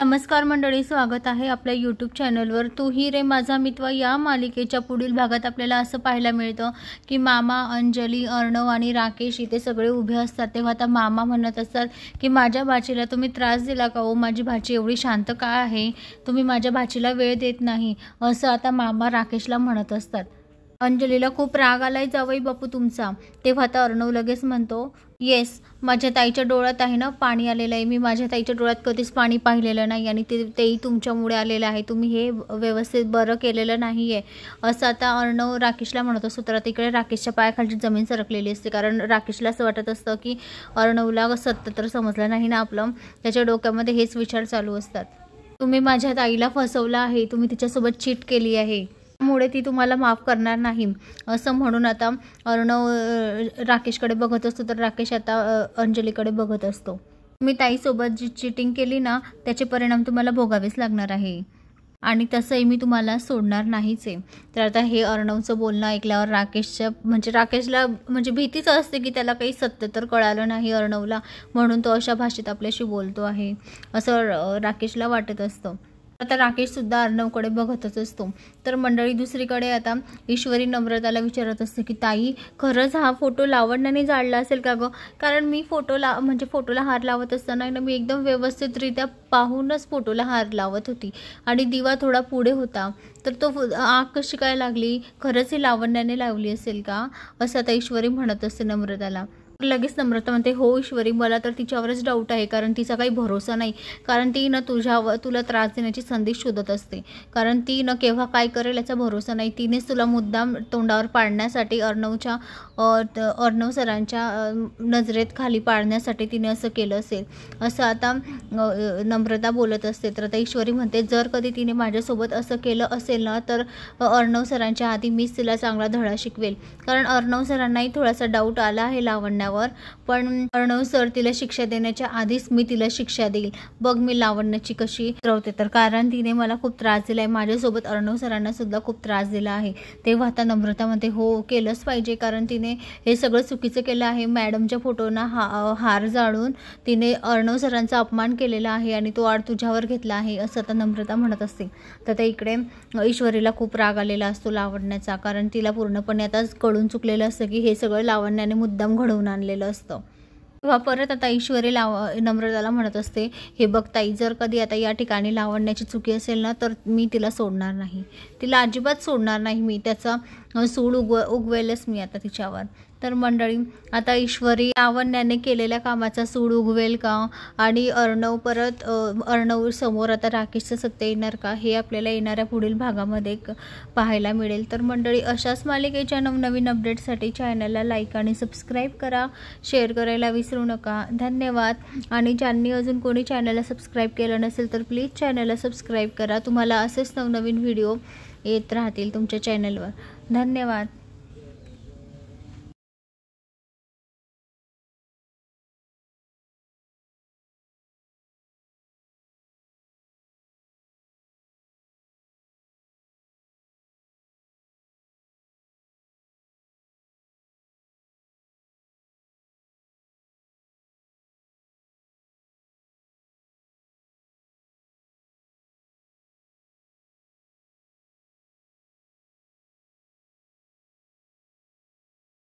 नमस्कार मंडळी, स्वागत आहे आपल्या यूट्यूब चॅनलवर. तू ही रे माझा मित्र या मालिकेच्या पुढील भागात आपल्याला असं पाहायला मिळतं की मामा, अंजली, अर्णव आणि राकेश इथे सगळे उभे असतात. तेव्हा आता मामा म्हणत असतात की माझ्या भाचीला तुम्ही त्रास दिला का हो? माझी भाची एवढी शांत का आहे? तुम्ही माझ्या भाचीला वेळ देत नाही, असं आता मामा राकेशला म्हणत असतात. अंजलीला खूप राग आलाय जावई बापू तुमचा. तेव्हा आता अर्णव लगेच म्हणतो, येस, माझ्या ताईच्या डोळ्यात आहे ना पाणी आलेलं आहे. मी माझ्या ताईच्या डोळ्यात कधीच पाणी पाहिलेलं नाही आणि तेही तुमच्यामुळे आलेलं आहे. तुम्ही हे व्यवस्थित बरं केलेलं नाही आहे, असं आता अर्णव राकेशला म्हणत असतो. तर तिकडे राकेशच्या पायाखालची जमीन सरकलेली असते, कारण राकेशला असं वाटत असतं की अर्णवला सत्य तर समजलं नाही ना आपलं. त्याच्या डोक्यामध्ये हेच विचार चालू असतात. तुम्ही माझ्या ताईला फसवलं आहे, तुम्ही तिच्यासोबत चीट केली आहे, त्यामुळे ती तुम्हाला माफ करणार नाही, असं म्हणून आता अर्णव राकेशकडे बघत असतो. तर राकेश आता अंजलीकडे बघत असतो. तुम्ही ताईसोबत जी चीटिंग केली ना, त्याचे परिणाम तुम्हाला भोगावेच लागणार आहे आणि तसंही मी तुम्हाला सोडणार नाहीच आहे. तर आता हे अर्णवचं बोलणं ऐकल्यावर राकेशला भीतीच असते की त्याला काही सत्य तर कळालं नाही अर्णवला, म्हणून तो अशा भाषेत आपल्याशी बोलतो आहे असं राकेशला वाटत असतं. आता राकेशसुद्धा अर्णवकडे बघतच असतो. तर मंडळी दुसरीकडे आता ईश्वरी नम्रताला विचारत असते की ताई, खरंच हा फोटो लावण्याने जाळला असेल का गं? कारण मी फोटोला हार लावत असताना ना, मी एकदम व्यवस्थितरित्या पाहूनच फोटोला हार लावत होती आणि दिवा थोडा पुढे होता, तर तो आग कशी काय लागली? खरंच ही लावण्याने लावली असेल का? असं आता ईश्वरी म्हणत असते नम्रताला. लगेच नम्रता म्हणते, हो ईश्वरी, मला तर तिच्यावरच डाऊट आहे, कारण तिचा काही भरोसा नाही. कारण ती ना तुला त्रास देण्याची संधी शोधत असते, कारण ती न केव्हा काय करेल याचा भरोसा नाही. तिनेच तुला मुद्दाम तोंडावर पाडण्यासाठी, अर्णव सरांच्या नजरेत खाली पाडण्यासाठी तिने असं केलं असेल, असं आता नम्रता बोलत असते. तर आता ईश्वरी म्हणते, जर कधी तिने माझ्यासोबत असं केलं असेल ना, तर अर्णव सरांच्या आधी मीच तिला चांगला धडा शिकवेल. कारण अर्णव सरांनाही थोडासा डाऊट आला आहे लावण्यावर, पण अर्णव सर तिला शिक्षा देण्याच्या आधीच मी तिला शिक्षा देईल. बघ मी लावण्याची कशी उतरवते तर, कारण तिने मला खूप त्रास दिला आहे. माझ्यासोबत अर्णव सरांना सुद्धा खूप त्रास दिला आहे. तेव्हा आता नम्रता म्हणते, हो केलंच पाहिजे, कारण तिने हे सगळं चुकीचं केलं आहे. मॅडमच्या फोटोना हार जाळून तिने अर्णव सरांचा अपमान केलेला आहे आणि तो आड तुझ्यावर घेतला आहे, असं आता नम्रता म्हणत असते. तर इकडे ईश्वरीला खूप राग आलेला असतो लावण्याचा, कारण तिला पूर्णपणे आता कळून चुकलेलं असतं की हे सगळं लावण्याने मुद्दाम घडवून आणलेलं असतं. तेव्हा परत आता ईश्वरी नम्रताला म्हणत असते, हे बघ ताई, जर कधी आता या ठिकाणी लावण्याची चुकी असेल ना, तर मी तिला सोडणार नाही, तिला अजिबात सोडणार नाही. मी त्याचा सूड उगवेलच मी आता तिच्यावर. तर मंडळी आता ईश्वरी लावण्याने केलेल्या कामाचा सूड उगवेल का, आणि अर्णव समोर आता राकेशचं सत्य येणार का, हे आपल्याला येणाऱ्या पुढील भागामध्ये पाहायला मिळेल. तर मंडळी अशाच मालिकेच्या नवनवीन अपडेटसाठी चॅनलला लाईक आणि सबस्क्राईब करा, शेअर करायला विसरू नका. धन्यवाद. आणि ज्यांनी अजून कोणी चॅनलला सबस्क्राईब केलं नसेल तर प्लीज चॅनलला सबस्क्राईब करा. तुम्हाला असेच नवनवीन व्हिडिओ येत राहतील तुमच्या चॅनलवर. धन्यवाद.